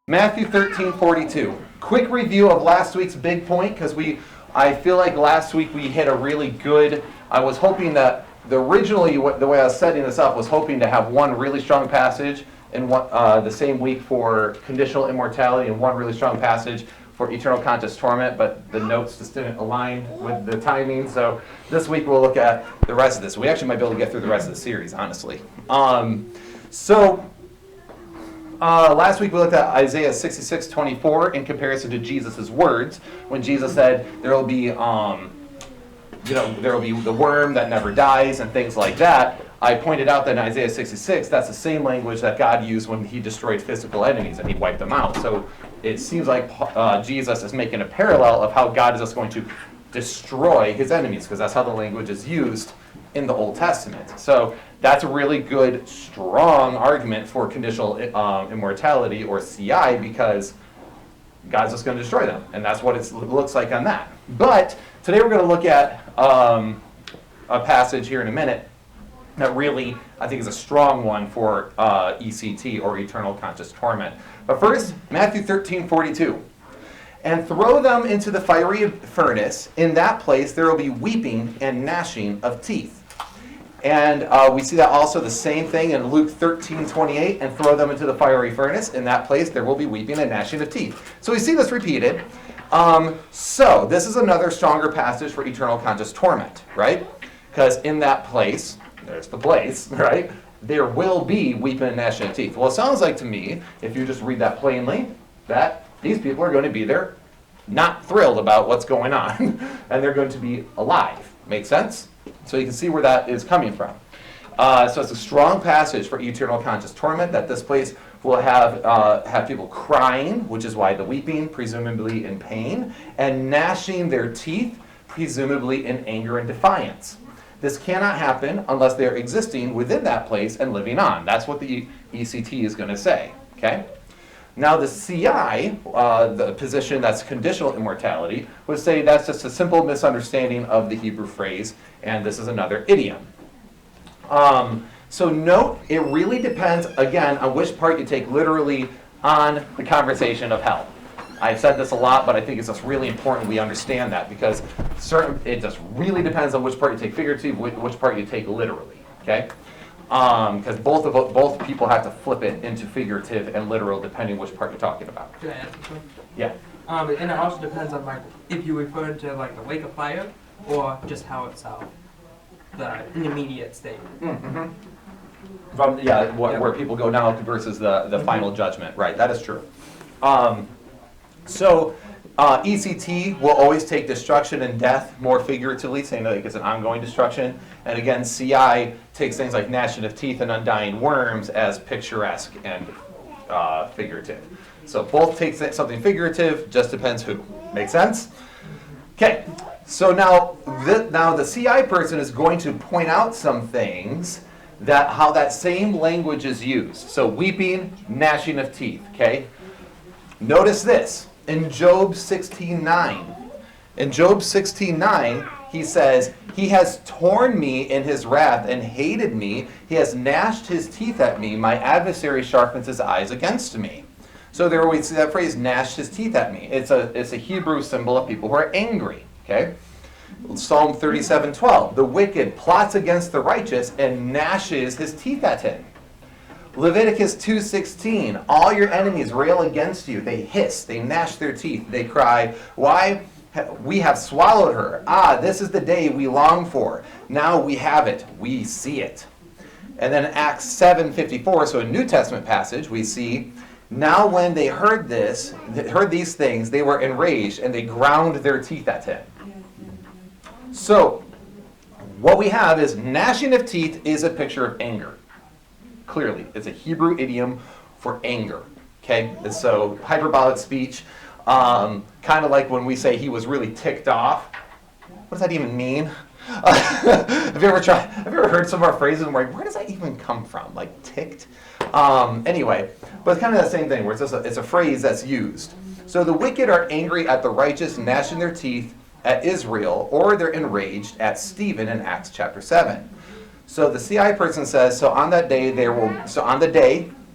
Matthew 13:42. Quick review of last week's big point, because I feel like last week we hit a really good. I was hoping that the way I was setting this up was hoping to have one really strong passage in the same week for conditional immortality and one really strong passage for eternal conscious torment, but the notes just didn't align with the timing. So this week we'll look at the rest of this. We actually might be able to get through the rest of the series, honestly. Last week we looked at Isaiah 66:24 in comparison to Jesus' words when Jesus said there will be, there will be the worm that never dies and things like that. I pointed out that in Isaiah 66, that's the same language that God used when he destroyed physical enemies and he wiped them out. So it seems like Jesus is making a parallel of how God is just going to destroy his enemies, because that's how the language is used in the Old Testament. So that's a really good, strong argument for conditional immortality, or CI, because God's just going to destroy them. And that's what it looks like on that. But today we're going to look at a passage here in a minute that really, I think, is a strong one for ECT, or eternal conscious torment. But first, Matthew 13:42. And throw them into the fiery furnace. In that place there will be weeping and gnashing of teeth. And we see that also the same thing in Luke 13:28, and throw them into the fiery furnace. In that place there will be weeping and gnashing of teeth. So we see this repeated. So this is another stronger passage for eternal conscious torment, right? Because in that place, there's the place, right? There will be weeping and gnashing of teeth. Well, it sounds like to me, if you just read that plainly, that these people are going to be there not thrilled about what's going on, and they're going to be alive. Make sense? So you can see where that is coming from. So it's a strong passage for eternal conscious torment, that this place will have people crying, which is why the weeping, presumably in pain, and gnashing their teeth, presumably in anger and defiance. This cannot happen unless they're existing within that place and living on. That's what the ECT is going to say. Okay? Now the CI, the position that's conditional immortality, would say that's just a simple misunderstanding of the Hebrew phrase, and this is another idiom. So note, it really depends, again, on which part you take literally on the conversation of hell. I've said this a lot, but I think it's just really important we understand that, because it just really depends on which part you take figuratively, which part you take literally. Okay? Because both people have to flip it into figurative and literal depending which part you're talking about. Can I ask a question? Yeah. And it also depends on if you refer to the lake of fire or just how it's the immediate state. Mm-hmm. Where people go now versus the final judgment. Right, that is true. ECT will always take destruction and death more figuratively, saying that it's an ongoing destruction. And again, CI takes things like gnashing of teeth and undying worms as picturesque and figurative. So both take something figurative, just depends who. Make sense? Okay, so now the CI person is going to point out some things how that same language is used. So weeping, gnashing of teeth, okay? Notice this. In Job 16:9, he says, "He has torn me in his wrath and hated me. He has gnashed his teeth at me. My adversary sharpens his eyes against me." So there we see that phrase, "gnashed his teeth at me." It's a Hebrew symbol of people who are angry. Okay. Psalm 37:12, "The wicked plots against the righteous and gnashes his teeth at him." Leviticus 2:16, "All your enemies rail against you. They hiss, they gnash their teeth. They cry, 'Why? We have swallowed her. Ah, this is the day we long for. Now we have it. We see it.'" And then Acts 7:54, so a New Testament passage, we see, "Now when they heard these things, they were enraged, and they ground their teeth at him." So what we have is gnashing of teeth is a picture of anger. Clearly, it's a Hebrew idiom for anger. Okay, and so hyperbolic speech, kind of like when we say he was really ticked off. What does that even mean? Have you ever heard some of our phrases and we're like, where does that even come from? Like ticked? Anyway, but it's kind of the same thing where it's a phrase that's used. So the wicked are angry at the righteous, gnashing their teeth at Israel, or they're enraged at Stephen in Acts chapter 7. So the CI person says, so on the day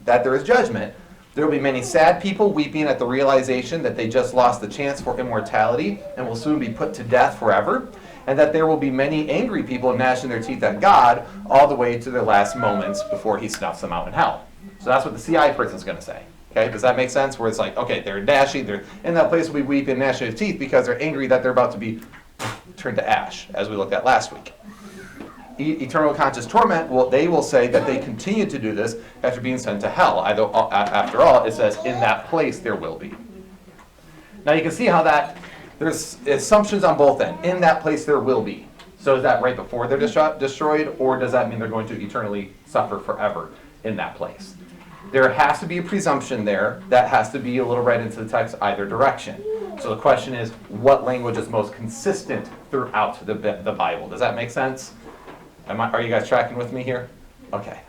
that there is judgment, There will be many sad people weeping at the realization that they just lost the chance for immortality and will soon be put to death forever, and that there will be many angry people gnashing their teeth at God all the way to their last moments before he snuffs them out in hell. So that's what the CI person's going to say. Okay, does that make sense? Where it's like, okay, they're gnashing, they're in that place where we weep and gnashing of teeth because they're angry that they're about to be turned to ash, as we looked at last week. Eternal conscious torment, well, they will say that they continue to do this after being sent to hell. After all, it says, in that place there will be. Now you can see how that, there's assumptions on both ends. In that place there will be. So is that right before they're destroyed, or does that mean they're going to eternally suffer forever in that place? There has to be a presumption there that has to be a little read into the text either direction. So the question is, what language is most consistent throughout the Bible? Does that make sense? Are you guys tracking with me here? Okay.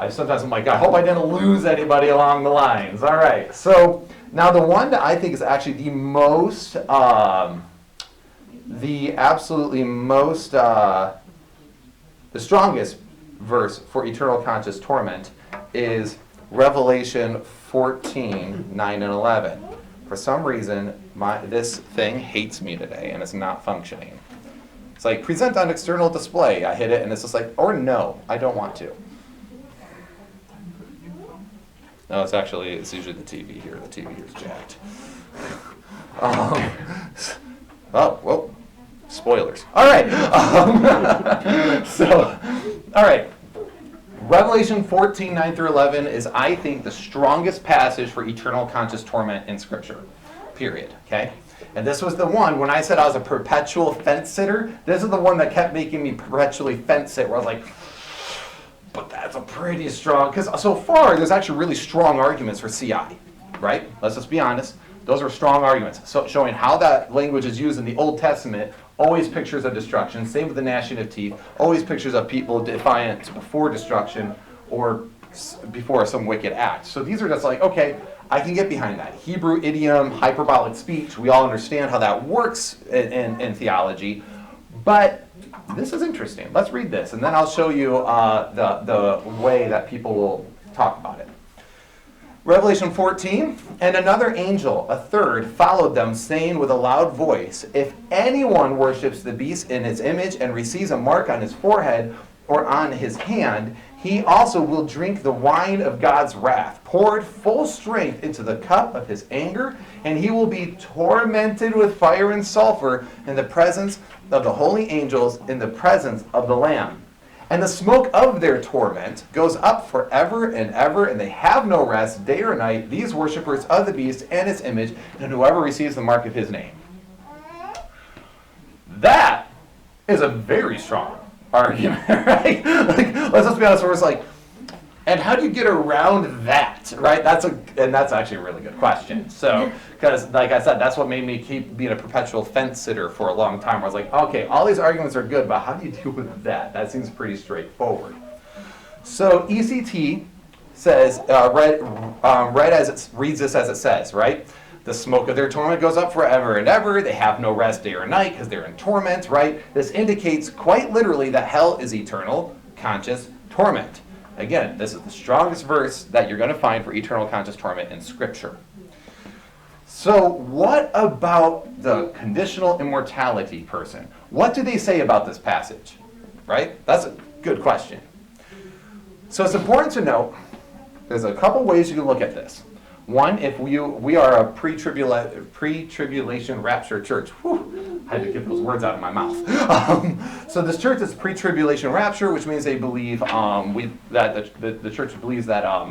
Sometimes I'm like, I hope I didn't lose anybody along the lines. All right. So now the one that I think is actually the strongest verse for eternal conscious torment is Revelation 14, 9 and 11. For some reason, this thing hates me today, and it's not functioning. It's like, present on external display. I hit it, and it's just like, or no, I don't want to. No, it's usually the TV here. The TV here is jacked. Oh, well, spoilers. All right. All right. Revelation 14, 9 through 11 is, I think, the strongest passage for eternal conscious torment in Scripture, period, okay? And this was the one, when I said I was a perpetual fence sitter, this is the one that kept making me perpetually fence sit, where I was like, but that's a pretty strong, because so far, there's actually really strong arguments for CI, right? Let's just be honest. Those are strong arguments, so showing how that language is used in the Old Testament. Always pictures of destruction. Same with the gnashing of teeth. Always pictures of people defiant before destruction or before some wicked act. So these are just like, okay, I can get behind that. Hebrew idiom, hyperbolic speech, we all understand how that works in theology. But this is interesting. Let's read this, and then I'll show you the way that people will talk about it. Revelation 14, and another angel, a third, followed them, saying with a loud voice, if anyone worships the beast in its image and receives a mark on his forehead or on his hand, he also will drink the wine of God's wrath, poured full strength into the cup of his anger, and he will be tormented with fire and sulfur in the presence of the holy angels, in the presence of the Lamb. And the smoke of their torment goes up forever and ever, and they have no rest day or night, these worshippers of the beast and its image, and whoever receives the mark of his name. That is a very strong argument, right? Like, let's just be honest, where it's like, and how do you get around that, right? That's actually a really good question. So, because like I said, that's what made me keep being a perpetual fence sitter for a long time. I was like, okay, all these arguments are good, but how do you deal with that? That seems pretty straightforward. So ECT says, read as it reads this as it says, right? The smoke of their torment goes up forever and ever. They have no rest day or night because they're in torment, right? This indicates quite literally that hell is eternal, conscious torment. Again, this is the strongest verse that you're going to find for eternal conscious torment in Scripture. So what about the conditional immortality person? What do they say about this passage? Right? That's a good question. So it's important to note, there's a couple ways you can look at this. One, if we are a pre-tribulation rapture church. Whew, I had to get those words out of my mouth. So this church is pre-tribulation rapture, which means they believe that the church believes that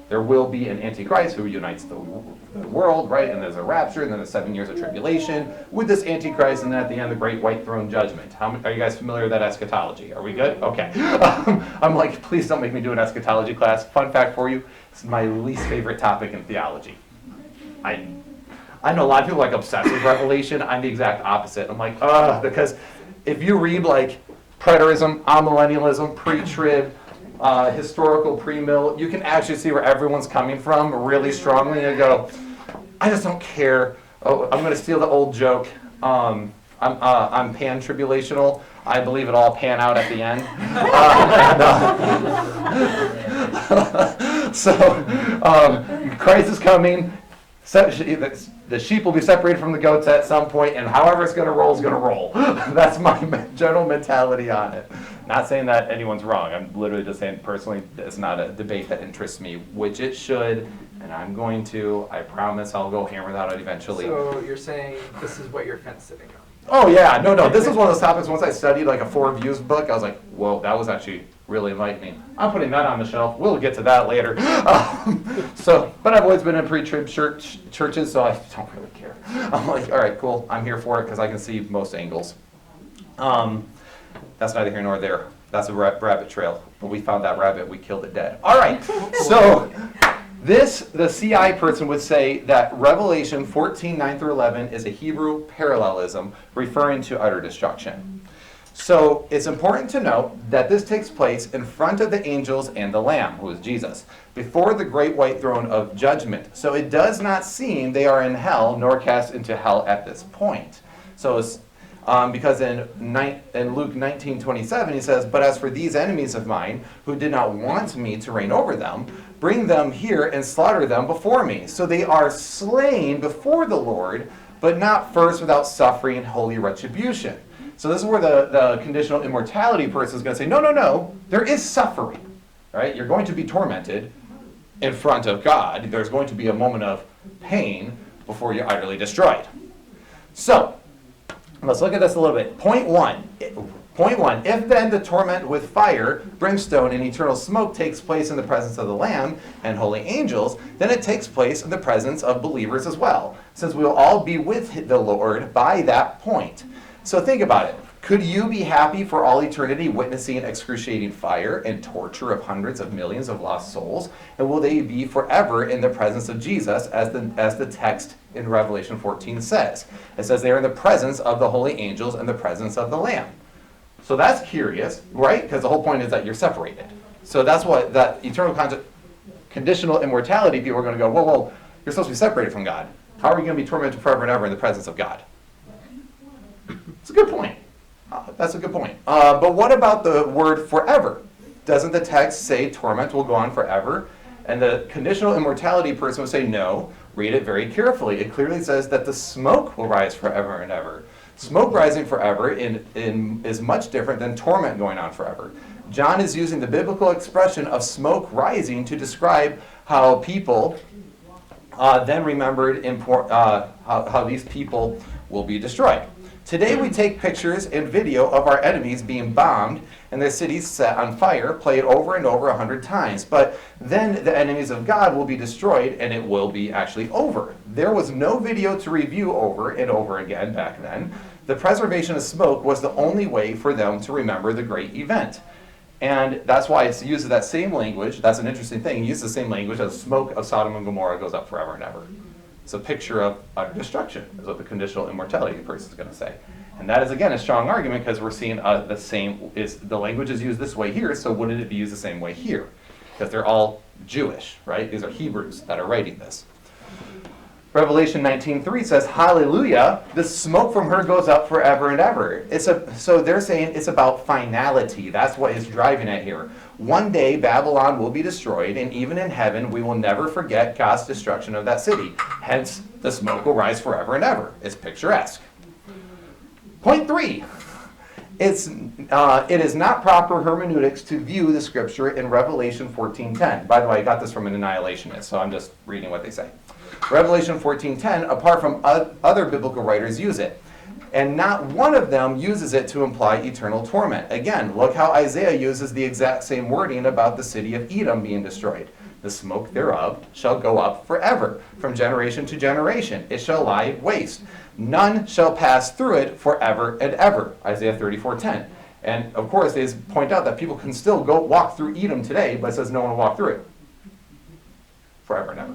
there will be an antichrist who unites the world, right? And there's a rapture, and then the 7 years of tribulation with this antichrist, and then at the end, the great white throne judgment. Are you guys familiar with that eschatology? Are we good? Okay. I'm like, please don't make me do an eschatology class. Fun fact for you. It's my least favorite topic in theology. I know a lot of people like obsessed with Revelation. I'm the exact opposite. I'm like, because if you read like preterism, amillennialism, pre-trib, historical pre-mill, you can actually see where everyone's coming from really strongly. And go, I just don't care. Oh, I'm going to steal the old joke. I'm pan-tribulational. I believe it all pan out at the end. So Christ is coming. The sheep will be separated from the goats at some point, and however it's going to roll is going to roll. That's my general mentality on it. Not saying that anyone's wrong. I'm literally just saying personally it's not a debate that interests me, which it should, and I'm going to. I promise I'll go hammer that out eventually. So you're saying this is what you're fence sitting on? Oh yeah, no. This is one of those topics, once I studied like a 4 Views book, I was like, whoa, that was actually really enlightening. I'm putting that on the shelf. We'll get to that later. But I've always been in pre-trib churches, so I don't really care. I'm like, all right, cool. I'm here for it because I can see most angles. That's neither here nor there. That's a rabbit trail. When we found that rabbit, we killed it dead. All right, so the CI person would say that Revelation 14, 9 through 11 is a Hebrew parallelism referring to utter destruction. So it's important to note that this takes place in front of the angels and the Lamb, who is Jesus, before the great white throne of judgment. So it does not seem they are in hell, nor cast into hell at this point. So it's, because in Luke 19:27 he says, "But as for these enemies of mine, who did not want me to reign over them, bring them here and slaughter them before me." So they are slain before the Lord, but not first without suffering and holy retribution. So this is where the conditional immortality person is going to say, no, there is suffering, right? You're going to be tormented in front of God. There's going to be a moment of pain before you're utterly destroyed. So let's look at this a little bit. Point one, if then the torment with fire, brimstone, and eternal smoke takes place in the presence of the Lamb and holy angels, then it takes place in the presence of believers as well, since we will all be with the Lord by that point. So think about it. Could you be happy for all eternity witnessing excruciating fire and torture of hundreds of millions of lost souls? And will they be forever in the presence of Jesus, as the text in Revelation 14 says? It says they are in the presence of the holy angels and the presence of the Lamb. So that's curious, right? Because the whole point is that you're separated. So that's what that eternal conditional immortality people are going to go, whoa, you're supposed to be separated from God. How are you going to be tormented forever and ever in the presence of God? It's a good point. That's a good point. But what about the word forever? Doesn't the text say torment will go on forever? And the conditional immortality person would say no. Read it very carefully. It clearly says that the smoke will rise forever and ever. Smoke rising forever is much different than torment going on forever. John is using the biblical expression of smoke rising to describe how people then remembered how these people will be destroyed. Today we take pictures and video of our enemies being bombed and their cities set on fire, play it over and over 100 times. But then the enemies of God will be destroyed and it will be actually over. There was no video to review over and over again back then. The preservation of smoke was the only way for them to remember the great event. And that's why it uses that same language. That's an interesting thing. It uses the same language as smoke of Sodom and Gomorrah goes up forever and ever. It's a picture of utter destruction, is what the conditional immortality person is going to say. And that is, again, a strong argument because we're seeing the same, the language is used this way here, so wouldn't it be used the same way here? Because they're all Jewish, right? These are Hebrews that are writing this. Revelation 19:3 says, "Hallelujah, the smoke from her goes up forever and ever." So they're saying it's about finality. That's what is driving it here. One day Babylon will be destroyed, and even in heaven we will never forget God's destruction of that city. Hence, the smoke will rise forever and ever. It's picturesque. Point 3. It is not proper hermeneutics to view the scripture in Revelation 14:10. By the way, I got this from an annihilationist, so I'm just reading what they say. Revelation 14:10, apart from other biblical writers, use it. And not one of them uses it to imply eternal torment. Again, look how Isaiah uses the exact same wording about the city of Edom being destroyed. The smoke thereof shall go up forever, from generation to generation. It shall lie waste. None shall pass through it forever and ever. Isaiah 34:10. And of course, they point out that people can still go walk through Edom today, but it says no one will walk through it forever and ever.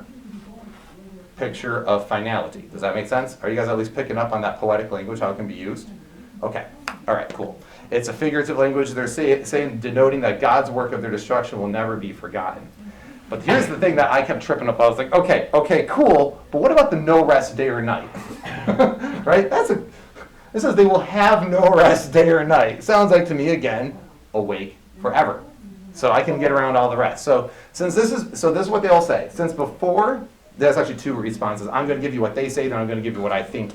Picture of finality. Does that make sense? Are you guys at least picking up on that poetic language, how it can be used? Okay. All right, cool. It's a figurative language. They're saying, denoting that God's work of their destruction will never be forgotten. But here's the thing that I kept tripping up. I was like, okay, cool, but what about the no rest day or night? Right? It says they will have no rest day or night. Sounds like to me, again, awake forever. So I can get around all the rest. So this is what they all say. Since before, there's actually two responses. I'm going to give you what they say, then I'm going to give you what I think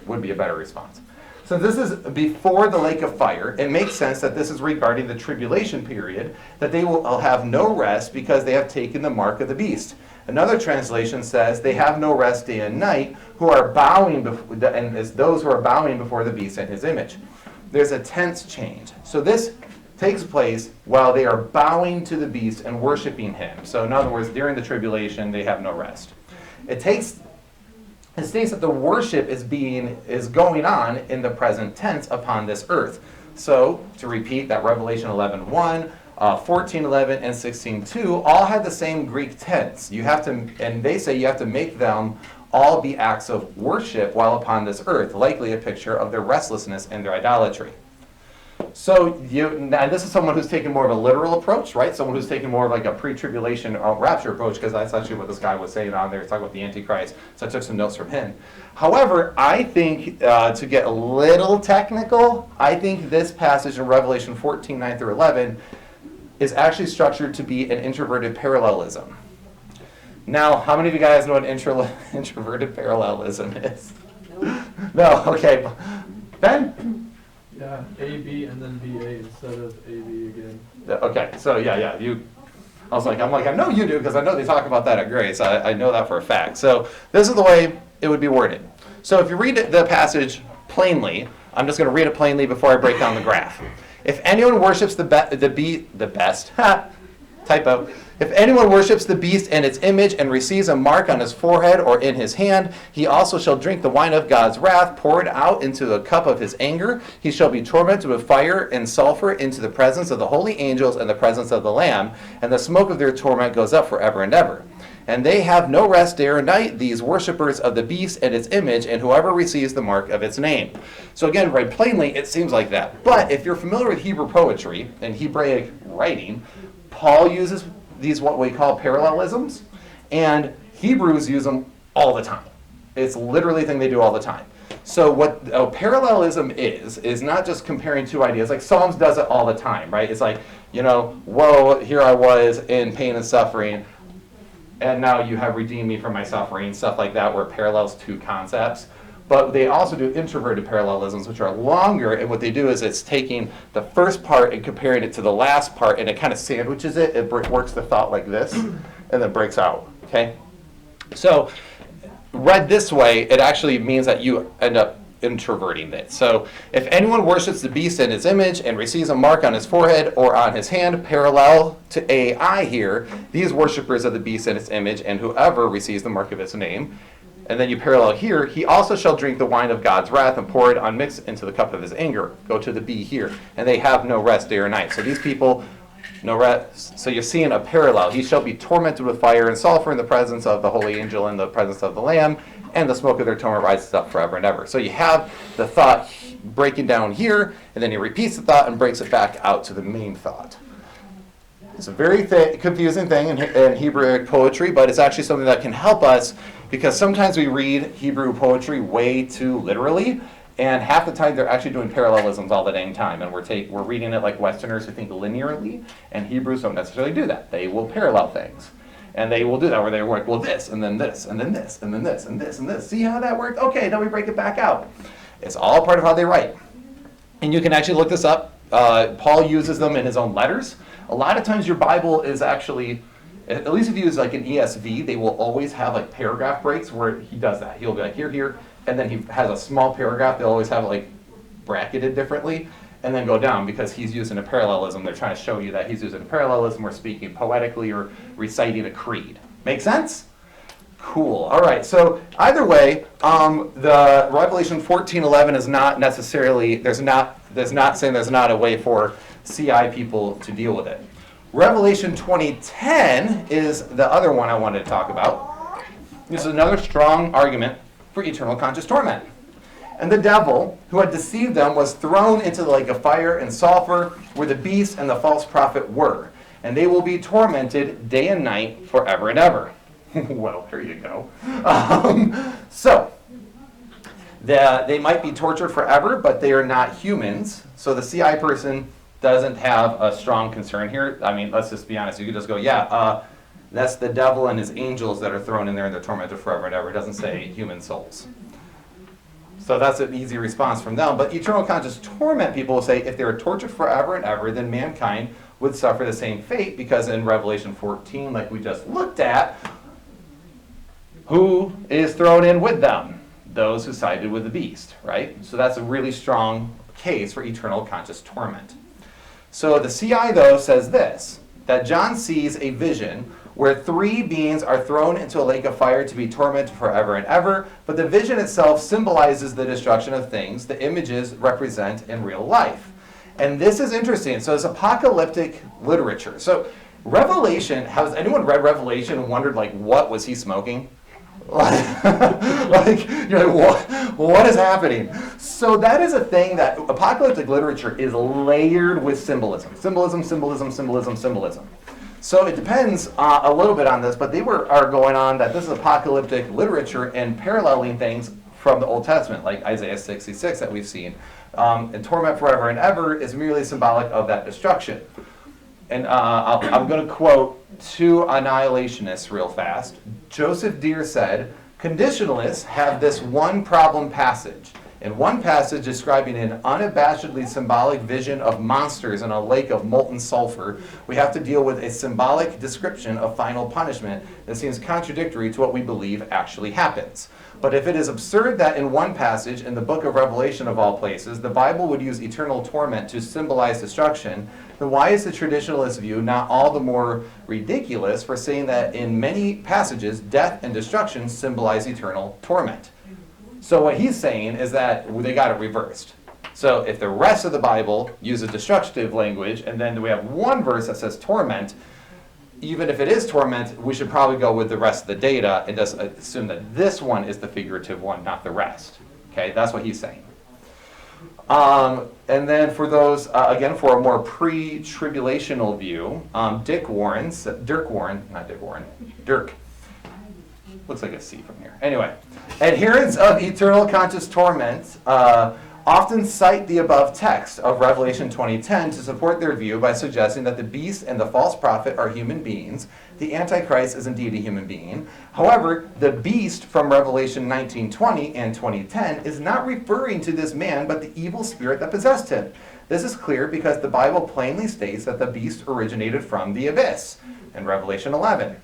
would be a better response. So this is before the lake of fire. It makes sense that this is regarding the tribulation period, that they will have no rest because they have taken the mark of the beast. Another translation says they have no rest day and night, who are bowing and as those who are bowing before the beast and his image. There's a tense change. So this takes place while they are bowing to the beast and worshiping him. So in other words, during the tribulation, they have no rest. It states that the worship is going on in the present tense upon this earth. So to repeat that Revelation 11:1, 14:11, and 16:2 all have the same Greek tense. And they say you have to make them all be acts of worship while upon this earth, likely a picture of their restlessness and their idolatry. So and this is someone who's taking more of a literal approach, right? Someone who's taking more of like a pre-tribulation rapture approach, because that's actually what this guy was saying on there. He's talking about the Antichrist. So I took some notes from him. However, I think, to get a little technical, I think this passage in Revelation 14, 9 through 11 is actually structured to be an introverted parallelism. Now, how many of you guys know what introverted parallelism is? No, okay. Ben? Yeah, AB and then BA instead of AB again. Okay, so yeah, I'm like, I know you do, because I know they talk about that at Grace. I know that for a fact. So this is the way it would be worded. So if you read the passage plainly, I'm just going to read it plainly before I break down the graph. If anyone worships the best, typo. If anyone worships the beast and its image and receives a mark on his forehead or in his hand, he also shall drink the wine of God's wrath poured out into the cup of his anger. He shall be tormented with fire and sulfur into the presence of the holy angels and the presence of the Lamb, and the smoke of their torment goes up forever and ever. And they have no rest day or night, these worshippers of the beast and its image, and whoever receives the mark of its name. So again, right plainly, it seems like that. But if you're familiar with Hebrew poetry and Hebraic writing, Paul uses these what we call parallelisms, and Hebrews use them all the time. It's literally a thing they do all the time. So what a parallelism is not just comparing two ideas. Like Psalms does it all the time, right? It's like, woe, here I was in pain and suffering, and now you have redeemed me from my suffering, stuff like that, where it parallels two concepts. But they also do introverted parallelisms, which are longer, and what they do is it's taking the first part and comparing it to the last part, and it kind of sandwiches it. It works the thought like this, and then breaks out, okay? So read this way, it actually means that you end up introverting it. So if anyone worships the beast in his image and receives a mark on his forehead or on his hand, parallel to AI here, these worshippers of the beast in its image and whoever receives the mark of its name. And then you parallel here, he also shall drink the wine of God's wrath and pour it unmixed into the cup of his anger. Go to the B here. And they have no rest day or night. So these people, no rest. So you're seeing a parallel. He shall be tormented with fire and sulfur in the presence of the holy angel and the presence of the Lamb, and the smoke of their torment rises up forever and ever. So you have the thought breaking down here, and then he repeats the thought and breaks it back out to the main thought. It's a very confusing thing in Hebrew poetry, but it's actually something that can help us, because sometimes we read Hebrew poetry way too literally, and half the time they're actually doing parallelisms all the dang time, and we're reading it like Westerners who think linearly, and Hebrews don't necessarily do that. They will parallel things, and they will do that where they work, well, this, and then this, and then this, and then this, and this, and this. See how that worked? Okay, now we break it back out. It's all part of how they write. And you can actually look this up. Paul uses them in his own letters. A lot of times your Bible is actually, at least if you use like an ESV, they will always have like paragraph breaks where he does that. He'll be like, here, and then he has a small paragraph. They'll always have it like bracketed differently, and then go down, because he's using a parallelism. They're trying to show you that he's using a parallelism or speaking poetically or reciting a creed. Make sense? Cool. All right. So either way, the Revelation 14:11 is not necessarily, there's not saying there's not a way for CI people to deal with it. Revelation 20:10 is the other one I wanted to talk about. This is another strong argument for eternal conscious torment. And the devil, who had deceived them, was thrown into the lake of fire and sulfur, where the beast and the false prophet were. And they will be tormented day and night forever and ever. Well, here you go. They might be tortured forever, but they are not humans. So the CI person doesn't have a strong concern here. I mean, let's just be honest. You could just go, yeah, that's the devil and his angels that are thrown in there and they're tormented forever and ever. It doesn't say human souls. So that's an easy response from them. But eternal conscious torment people will say if they were tortured forever and ever, then mankind would suffer the same fate, because in Revelation 14, like we just looked at, who is thrown in with them? Those who sided with the beast, right? So that's a really strong case for eternal conscious torment. So the CI, though, says this, that John sees a vision where three beings are thrown into a lake of fire to be tormented forever and ever, but the vision itself symbolizes the destruction of things the images represent in real life. And this is interesting. So it's apocalyptic literature. So Revelation, has anyone read Revelation and wondered, like, what was he smoking? Like, you're like, what is happening? So that is a thing that apocalyptic literature is layered with symbolism. Symbolism, symbolism, symbolism, symbolism. So it depends a little bit on this, but they are going on that this is apocalyptic literature and paralleling things from the Old Testament, like Isaiah 66 that we've seen. And torment forever and ever is merely symbolic of that destruction. And I'm going to quote two annihilationists real fast. Joseph Deere said, "Conditionalists have this one problem passage. In one passage describing an unabashedly symbolic vision of monsters in a lake of molten sulfur, we have to deal with a symbolic description of final punishment that seems contradictory to what we believe actually happens. But if it is absurd that in one passage, in the book of Revelation of all places, the Bible would use eternal torment to symbolize destruction, then why is the traditionalist view not all the more ridiculous for saying that in many passages, death and destruction symbolize eternal torment?" So what he's saying is that they got it reversed. So if the rest of the Bible uses destructive language, and then we have one verse that says torment, even if it is torment, we should probably go with the rest of the data and just assume that this one is the figurative one, not the rest. Okay, that's what he's saying. And then for those, again, for a more pre-tribulational view, Dirk, looks like a C from here. Anyway, adherents of eternal conscious torment often cite the above text of Revelation 20:10 to support their view by suggesting that the beast and the false prophet are human beings. The Antichrist is indeed a human being. However, the beast from Revelation 19:20 and 20:10 is not referring to this man, but the evil spirit that possessed him. This is clear because the Bible plainly states that the beast originated from the abyss in Revelation 11.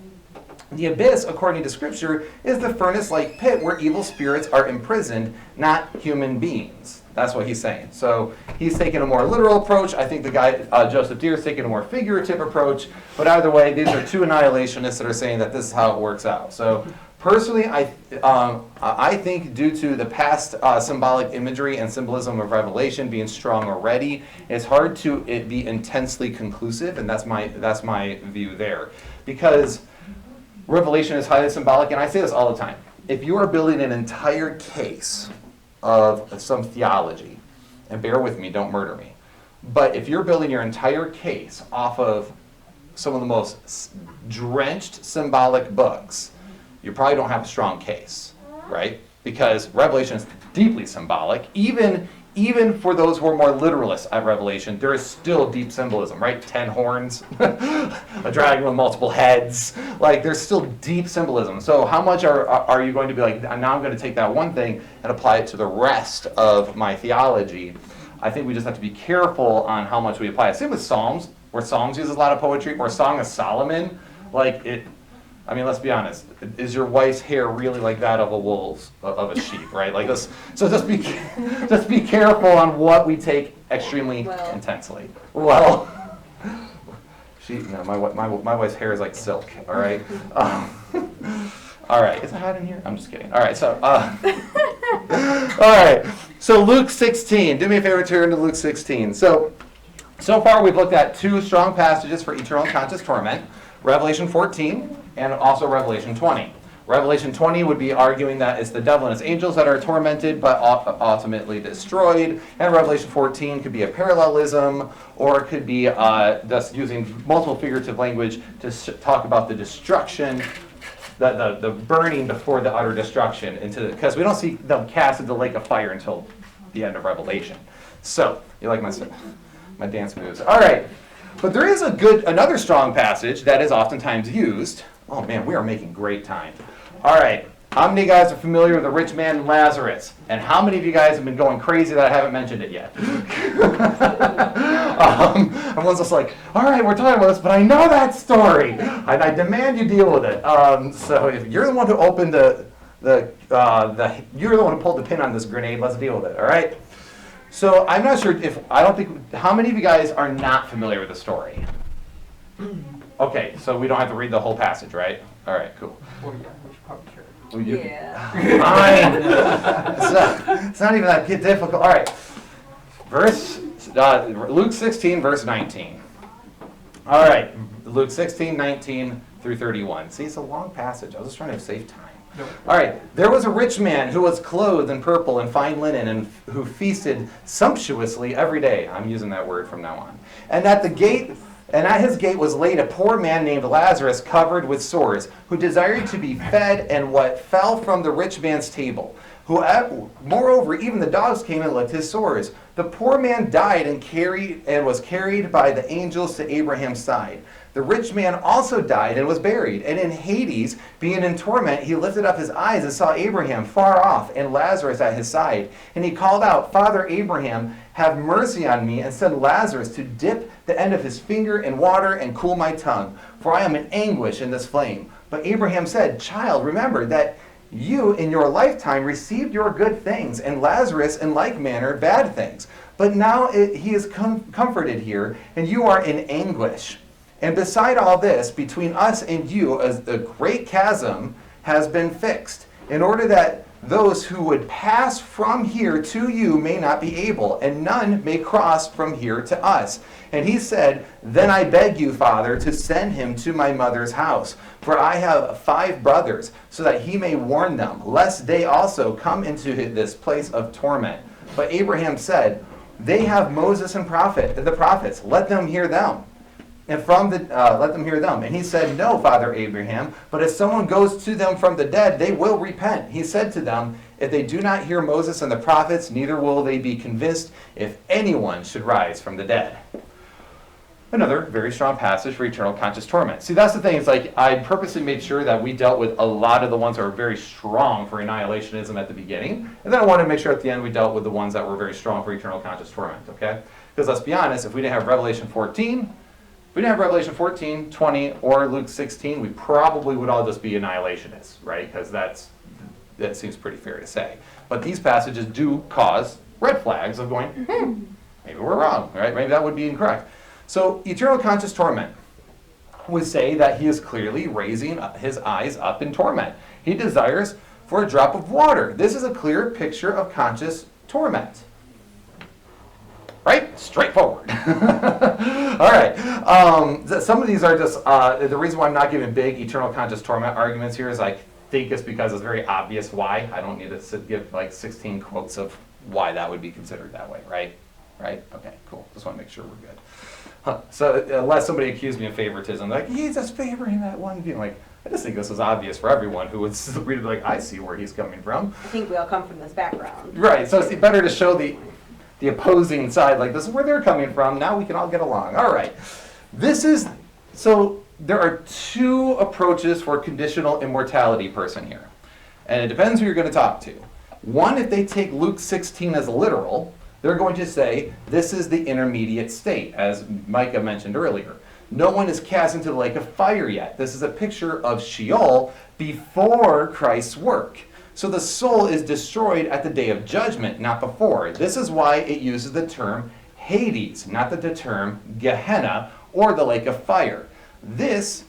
The abyss, according to Scripture, is the furnace-like pit where evil spirits are imprisoned, not human beings. That's what he's saying. So he's taking a more literal approach. I think the guy, Joseph Deere, is taking a more figurative approach. But either way, these are two annihilationists that are saying that this is how it works out. So personally, I think due to the past symbolic imagery and symbolism of Revelation being strong already, it's hard to be intensely conclusive, and that's my view there. Because Revelation is highly symbolic, and I say this all the time. If you are building an entire case of some theology, and bear with me, don't murder me, but if you're building your entire case off of some of the most drenched symbolic books, you probably don't have a strong case, right? Because Revelation is deeply symbolic. Even for those who are more literalists at Revelation, there is still deep symbolism, right? 10 horns, a dragon with multiple heads. Like, there's still deep symbolism. So how much are you going to be like, now I'm going to take that one thing and apply it to the rest of my theology? I think we just have to be careful on how much we apply it. Same with Psalms, where Psalms uses a lot of poetry, or Song of Solomon. I mean, let's be honest. Is your wife's hair really like that of a sheep, right? Like this. So just be careful on what we take extremely intensely. Well, my wife's hair is like silk. All right. All right. Is it hot in here? I'm just kidding. All right. So, all right. So Luke 16. Do me a favor, turn to Luke 16. So far we've looked at two strong passages for eternal conscious torment. Revelation 14 and also Revelation 20. Revelation 20 would be arguing that it's the devil and his angels that are tormented but ultimately destroyed. And Revelation 14 could be a parallelism, or it could be just using multiple figurative language to talk about the destruction, the burning before the utter destruction, because we don't see them cast into the lake of fire until the end of Revelation. So, you like my my dance moves. All right. But there is another strong passage that is oftentimes used. Oh man, we are making great time. All right. How many of you guys are familiar with the rich man and Lazarus? And how many of you guys have been going crazy that I haven't mentioned it yet? Everyone's just like, all right, we're talking about this, but I know that story. And I demand you deal with it. So if you're the one who opened you're the one who pulled the pin on this grenade, let's deal with it, all right? So I'm not sure how many of you guys are not familiar with the story? Okay, so we don't have to read the whole passage, right? All right, cool. Well, yeah, we should probably share it. Well, you- Yeah. Fine. It's not even that difficult. All right. Luke 16, verse 19. All right. Luke 16, 19 through 31. See, it's a long passage. I was just trying to save time. Nope. All right. There was a rich man who was clothed in purple and fine linen and who feasted sumptuously every day. I'm using that word from now on. And at his gate was laid a poor man named Lazarus, covered with sores, who desired to be fed and what fell from the rich man's table. Moreover, even the dogs came and licked his sores. The poor man died and was carried by the angels to Abraham's side. The rich man also died and was buried. And in Hades, being in torment, he lifted up his eyes and saw Abraham far off and Lazarus at his side. And he called out, Father Abraham, have mercy on me and send Lazarus to dip the end of his finger in water and cool my tongue, for I am in anguish in this flame. But Abraham said, Child, remember that you in your lifetime received your good things, and Lazarus in like manner bad things. But now he is comforted here, and you are in anguish. And beside all this, between us and you, a great chasm has been fixed, in order that those who would pass from here to you may not be able, and none may cross from here to us. And he said, Then I beg you, Father, to send him to my mother's house, for I have 5 brothers, so that he may warn them, lest they also come into this place of torment. But Abraham said, They have Moses and the prophets, let them hear them. And let them hear them. And he said, No, Father Abraham, but if someone goes to them from the dead, they will repent. He said to them, If they do not hear Moses and the prophets, neither will they be convinced if anyone should rise from the dead. Another very strong passage for eternal conscious torment. See, that's the thing. It's like I purposely made sure that we dealt with a lot of the ones that were very strong for annihilationism at the beginning. And then I wanted to make sure at the end we dealt with the ones that were very strong for eternal conscious torment, okay? Because let's be honest, if we didn't have Revelation 14, 20, or Luke 16, we probably would all just be annihilationists, right? Because that seems pretty fair to say. But these passages do cause red flags of going, maybe we're wrong, right? Maybe that would be incorrect. So eternal conscious torment would say that he is clearly raising his eyes up in torment. He desires for a drop of water. This is a clear picture of conscious torment. Right? Straightforward. All right. Some of these are just, the reason why I'm not giving big eternal conscious torment arguments here is I think it's because it's very obvious why. I don't need to give like 16 quotes of why that would be considered that way, right? Right? Okay, cool. Just want to make sure we're good. So unless somebody accused me of favoritism, like, he's just favoring that one view. Like, I just think this is obvious for everyone who would read it like, I see where he's coming from. I think we all come from this background. Right, so it's better to show the opposing side, like this is where they're coming from, now we can all get along. All right, so there are 2 approaches for conditional immortality person here. And it depends who you're going to talk to. One, if they take Luke 16 as literal, they're going to say, this is the intermediate state, as Micah mentioned earlier. No one is cast into the lake of fire yet. This is a picture of Sheol before Christ's work. So the soul is destroyed at the day of judgment, not before. This is why it uses the term Hades, not the term Gehenna or the lake of fire. Thus,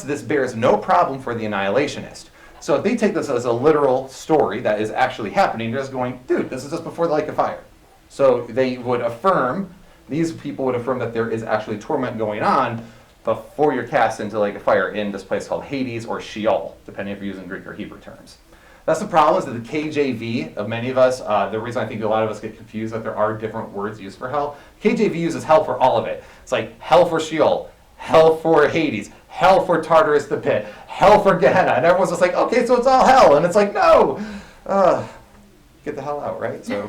this bears no problem for the annihilationist. So if they take this as a literal story that is actually happening, they're just going, dude, this is just before the lake of fire. So these people would affirm that there is actually torment going on before you're cast into the lake of fire in this place called Hades or Sheol, depending if you're using Greek or Hebrew terms. That's the problem, is that the KJV of many of us, the reason I think a lot of us get confused that there are different words used for hell. KJV uses hell for all of it. It's like hell for Sheol, hell for Hades, hell for Tartarus the pit, hell for Gehenna. And everyone's just like, okay, so it's all hell. And it's like, no, get the hell out, right? So,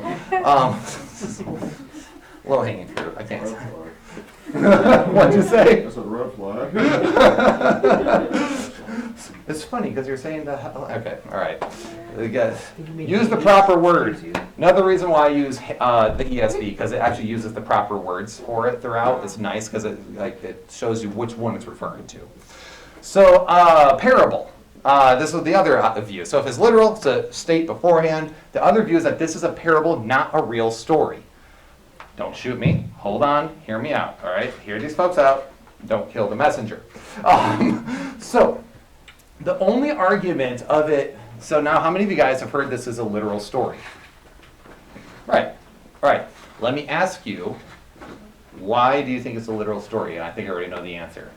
Low-hanging fruit. I can't say. What'd you say? That's a red flag. It's funny because you're saying that. Okay, all right. Use the proper word. Another reason why I use the ESV, because it actually uses the proper words for it throughout. It's nice because it shows you which one it's referring to. So parable. This is the other view. So if it's literal, it's a state beforehand. The other view is that this is a parable, not a real story. Don't shoot me. Hold on. Hear me out. All right? Hear these folks out. Don't kill the messenger. So the only argument of it, so now how many of you guys have heard this is a literal story? Right. All right. Let me ask you, why do you think it's a literal story? And I think I already know the answer.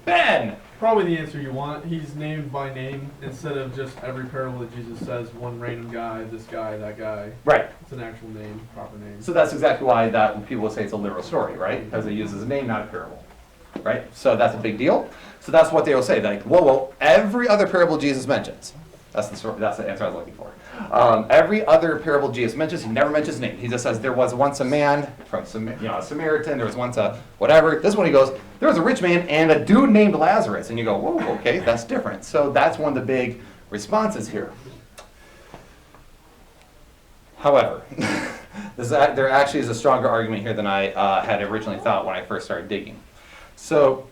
Ben! Probably the answer you want. He's named by name instead of just every parable that Jesus says, one random guy, this guy, that guy. Right. It's an actual name, proper name. So that's exactly why that people say it's a literal story, right? Because it uses a name, not a parable. Right? So that's a big deal. So that's what they will say. Like, whoa, every other parable Jesus mentions. That's the answer I was looking for. Every other parable Jesus mentions, he never mentions his name. He just says, there was once a man from a Samaritan, there was once a whatever. This one he goes, there was a rich man and a dude named Lazarus. And you go, whoa, okay, that's different. So that's one of the big responses here. However, there actually is a stronger argument here than I had originally thought when I first started digging. So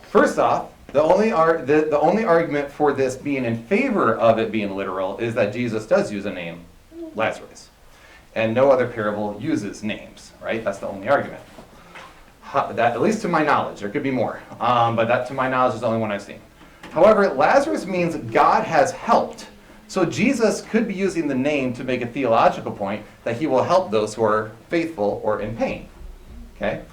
first off, the only argument for this being in favor of it being literal is that Jesus does use a name, Lazarus. And no other parable uses names, right? That's the only argument. That, at least to my knowledge. There could be more. But that, to my knowledge, is the only one I've seen. However, Lazarus means God has helped. So Jesus could be using the name to make a theological point that he will help those who are faithful or in pain. Okay?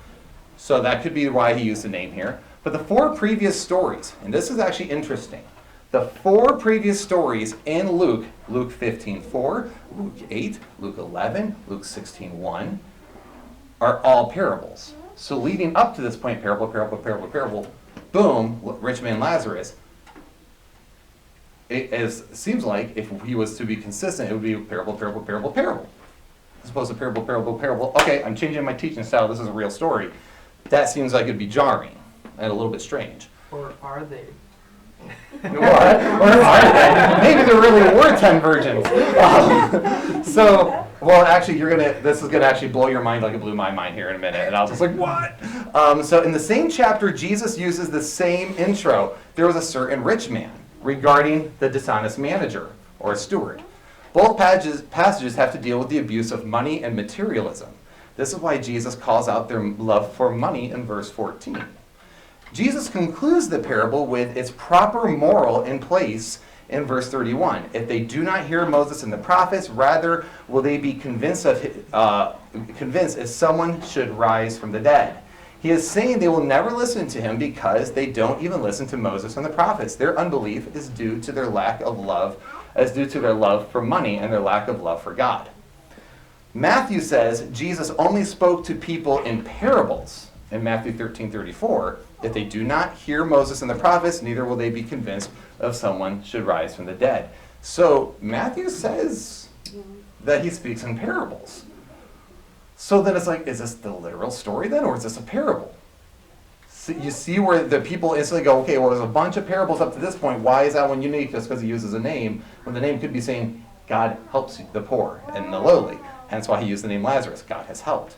So that could be why he used the name here. But the four previous stories, and this is actually interesting, the four previous stories in Luke, Luke 15:4, Luke 8, Luke 11, Luke 16:1, are all parables. So leading up to this point, parable, boom, rich man Lazarus, it seems like if he was to be consistent, it would be parable. As opposed to parable. Okay, I'm changing my teaching style, this is a real story. That seems like it'd be jarring and a little bit strange. Or are they? What? Or are they? Maybe there really were 10 virgins. Well, actually, this is gonna actually blow your mind like it blew my mind here in a minute, and I was just like, what? So in the same chapter, Jesus uses the same intro. There was a certain rich man regarding the dishonest manager or steward. Both passages have to deal with the abuse of money and materialism. This is why Jesus calls out their love for money in verse 14. Jesus concludes the parable with its proper moral in place in verse 31. If they do not hear Moses and the prophets, rather will they be convinced if someone should rise from the dead. He is saying they will never listen to him because they don't even listen to Moses and the prophets. Their unbelief is due to their lack of love, for money and their lack of love for God. Matthew says Jesus only spoke to people in parables in Matthew 13:34. If they do not hear Moses and the prophets, neither will they be convinced if someone should rise from the dead. So Matthew says that he speaks in parables. So then it's like, is this the literal story then, or is this a parable? So you see where the people instantly go, okay, well, there's a bunch of parables up to this point. Why is that one unique just because he uses a name, when the name could be saying God helps the poor and the lowly. Hence why he used the name Lazarus. God has helped.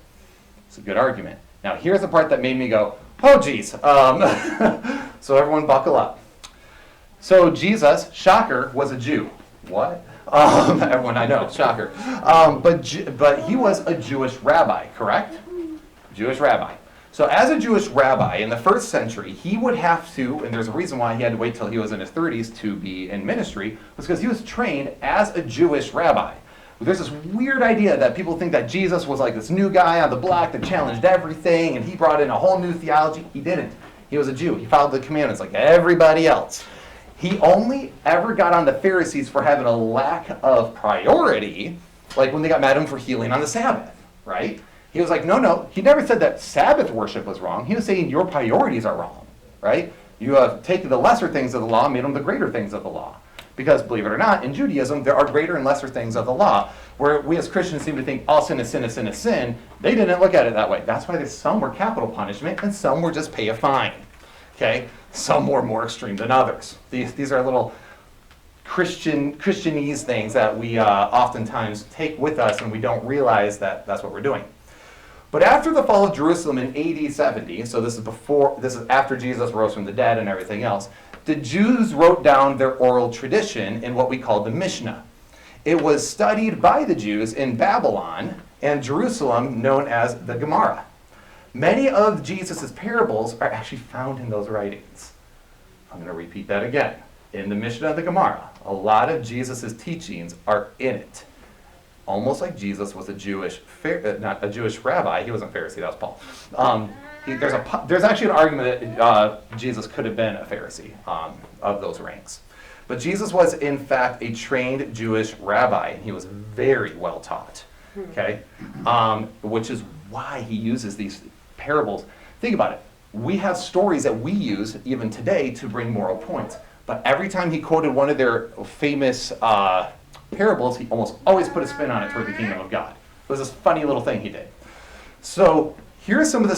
It's a good argument. Now here's the part that made me go, oh geez. So everyone buckle up. So Jesus, shocker, was a Jew. What? Everyone I know, shocker. But he was a Jewish rabbi, correct? Jewish rabbi. So as a Jewish rabbi in the first century, he would have to, and there's a reason why he had to wait till he was in his 30s to be in ministry, was because he was trained as a Jewish rabbi. There's this weird idea that people think that Jesus was like this new guy on the block that challenged everything and he brought in a whole new theology. He didn't. He was a Jew. He followed the commandments like everybody else. He only ever got on the Pharisees for having a lack of priority, like when they got mad at him for healing on the Sabbath, right? He was like, no. He never said that Sabbath worship was wrong. He was saying your priorities are wrong, right? You have taken the lesser things of the law and made them the greater things of the law. Because believe it or not, in Judaism, there are greater and lesser things of the law, where we as Christians seem to think all sin is sin is sin is sin. They didn't look at it that way. That's why there's some were capital punishment and some were just pay a fine. Okay? Some were more extreme than others. These are little Christianese things that we oftentimes take with us and we don't realize that that's what we're doing. But after the fall of Jerusalem in AD 70, so this is after Jesus rose from the dead and everything else, the Jews wrote down their oral tradition in what we call the Mishnah. It was studied by the Jews in Babylon and Jerusalem, known as the Gemara. Many of Jesus' parables are actually found in those writings. I'm going to repeat that again. In the Mishnah of the Gemara, a lot of Jesus' teachings are in it. Almost like Jesus was not a Jewish rabbi. He wasn't a Pharisee, that was Paul. There's actually an argument that Jesus could have been a Pharisee of those ranks. But Jesus was, in fact, a trained Jewish rabbi. He was very well taught, okay? Which is why he uses these parables. Think about it. We have stories that we use even today to bring moral points. But every time he quoted one of their famous parables, he almost always put a spin on it toward the kingdom of God. It was this funny little thing he did. So here are some of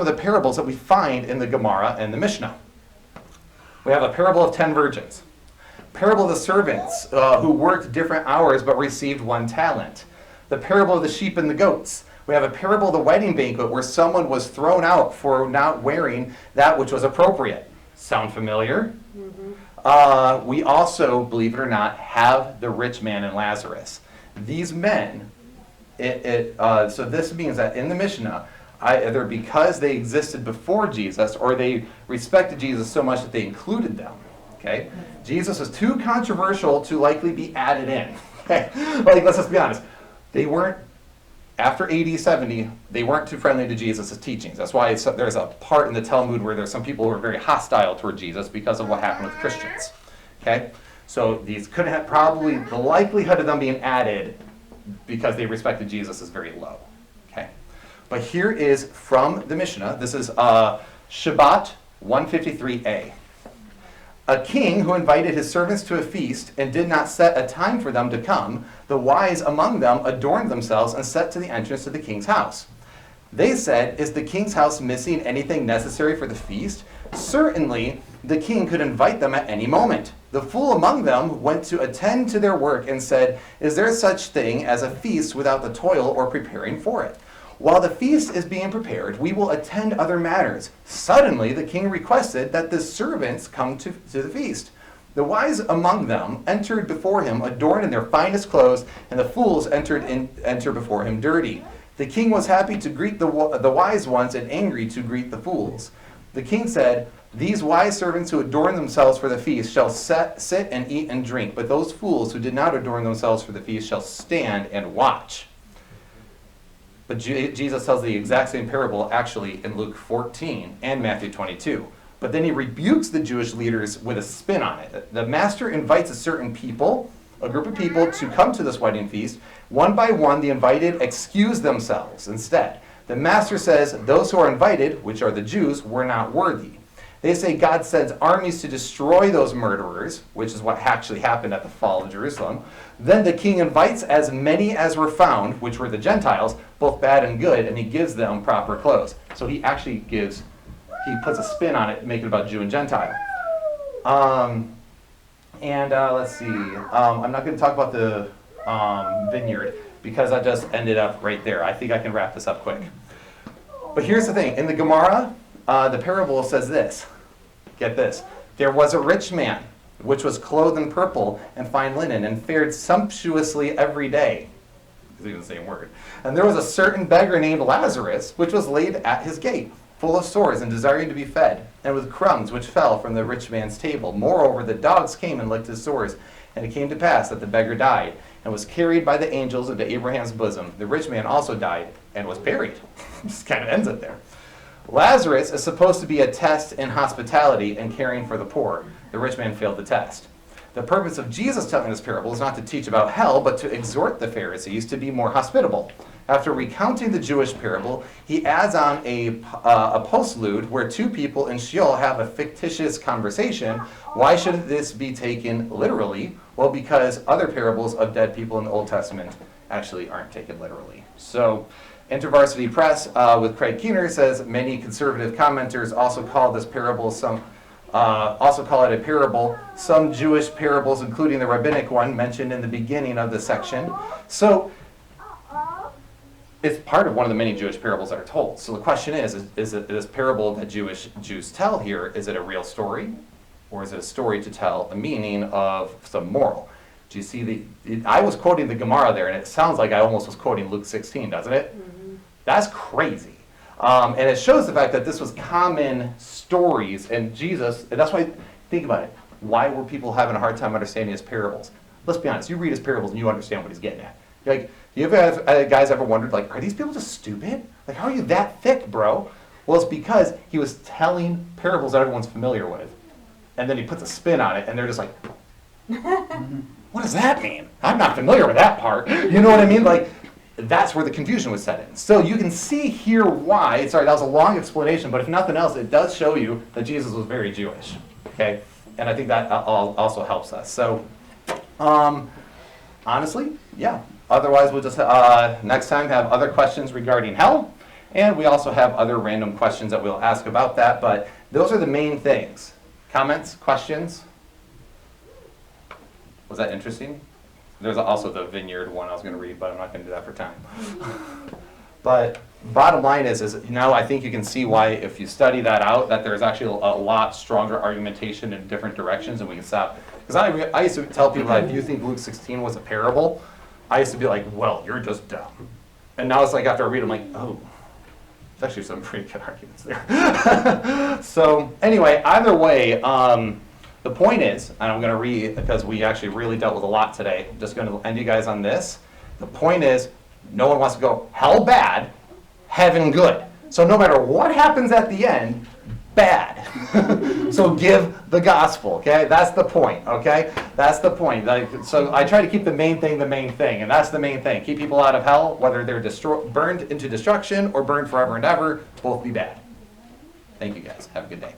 the parables that we find in the Gemara and the Mishnah. We have a parable of 10 virgins. Parable of the servants who worked different hours but received 1 talent. The parable of the sheep and the goats. We have a parable of the wedding banquet where someone was thrown out for not wearing that which was appropriate. Sound familiar? Mm-hmm. We also, believe it or not, have the rich man and Lazarus. These men, so this means that in the Mishnah, either because they existed before Jesus or they respected Jesus so much that they included them. Okay? Jesus was too controversial to likely be added in. Okay? Like, let's just be honest. They weren't, after AD 70, they weren't too friendly to Jesus' teachings. That's why there's a part in the Talmud where there's some people who are very hostile toward Jesus because of what happened with Christians. Okay? So these could have probably, the likelihood of them being added because they respected Jesus is very low. Okay? But here is from the Mishnah. This is Shabbat 153a. A king who invited his servants to a feast and did not set a time for them to come, the wise among them adorned themselves and set to the entrance to the king's house. They said, "Is the king's house missing anything necessary for the feast? Certainly, the king could invite them at any moment." The fool among them went to attend to their work and said, "Is there such thing as a feast without the toil or preparing for it? While the feast is being prepared, we will attend other matters." Suddenly, the king requested that the servants come to the feast. The wise among them entered before him adorned in their finest clothes, and the fools enter before him dirty. The king was happy to greet the wise ones and angry to greet the fools. The king said, "These wise servants who adorn themselves for the feast shall sit and eat and drink, but those fools who did not adorn themselves for the feast shall stand and watch." But Jesus tells the exact same parable actually in Luke 14 and Matthew 22. But then he rebukes the Jewish leaders with a spin on it. The master invites a certain people, a group of people, to come to this wedding feast. One by one, the invited excuse themselves instead. The master says those who are invited, which are the Jews, were not worthy. They say God sends armies to destroy those murderers, which is what actually happened at the fall of Jerusalem. Then the king invites as many as were found, which were the Gentiles, both bad and good, and he gives them proper clothes. So he actually puts a spin on it, making it about Jew and Gentile. Let's see. I'm not going to talk about the vineyard because I just ended up right there. I think I can wrap this up quick. But here's the thing. In the Gemara, the parable says this. Get this. There was a rich man, which was clothed in purple and fine linen, and fared sumptuously every day. It's even the same word. And there was a certain beggar named Lazarus, which was laid at his gate, full of sores and desiring to be fed, and with crumbs which fell from the rich man's table. Moreover, the dogs came and licked his sores. And it came to pass that the beggar died, and was carried by the angels into Abraham's bosom. The rich man also died, and was buried. Just kind of ends it there. Lazarus is supposed to be a test in hospitality and caring for the poor. The rich man failed the test. The purpose of Jesus telling this parable is not to teach about hell, but to exhort the Pharisees to be more hospitable. After recounting the Jewish parable, he adds on a postlude where two people in Sheol have a fictitious conversation. Why should this be taken literally? Well, because other parables of dead people in the Old Testament actually aren't taken literally. So, InterVarsity Press with Craig Keener says many conservative commenters also call this parable also call it a parable. Some Jewish parables, including the rabbinic one mentioned in the beginning of the section. So, it's part of one of the many Jewish parables that are told. So the question is it this parable that Jews tell here, is it a real story? Or is it a story to tell a meaning of some moral? Do you see I was quoting the Gemara there, and it sounds like I almost was quoting Luke 16, doesn't it? Mm-hmm. That's crazy. And it shows the fact that this was common stories, and Jesus, and that's why, think about it, why were people having a hard time understanding his parables? Let's be honest, you read his parables and you understand what he's getting at. You're like, you guys ever wondered, like, are these people just stupid? Like, how are you that thick, bro? Well, it's because he was telling parables that everyone's familiar with. And then he puts a spin on it, and they're just like, what does that mean? I'm not familiar with that part. You know what I mean? Like, that's where the confusion was set in. So you can see here why, sorry, that was a long explanation, but if nothing else, it does show you that Jesus was very Jewish. Okay? And I think that also helps us. So, honestly, yeah. Otherwise, we'll just next time have other questions regarding hell, and we also have other random questions that we'll ask about that, but those are the main things. Comments? Questions? Was that interesting? There's also the vineyard one I was going to read, but I'm not going to do that for time. But bottom line is I think you can see why, if you study that out, that there's actually a lot stronger argumentation in different directions, and we can stop. Because I used to tell people that if you think Luke 16 was a parable, I used to be like, well, you're just dumb. And now it's like after I read, I'm like, oh, there's actually some pretty good arguments there. So anyway, either way, the point is, and I'm going to read, because we actually really dealt with a lot today, I'm just going to end you guys on this. The point is, no one wants to go hell bad, heaven good. So no matter what happens at the end, bad. So give the gospel, okay? That's the point, okay? That's the point. So I try to keep the main thing, and that's the main thing. Keep people out of hell, whether they're burned into destruction or burned forever and ever, both be bad. Thank you guys. Have a good day.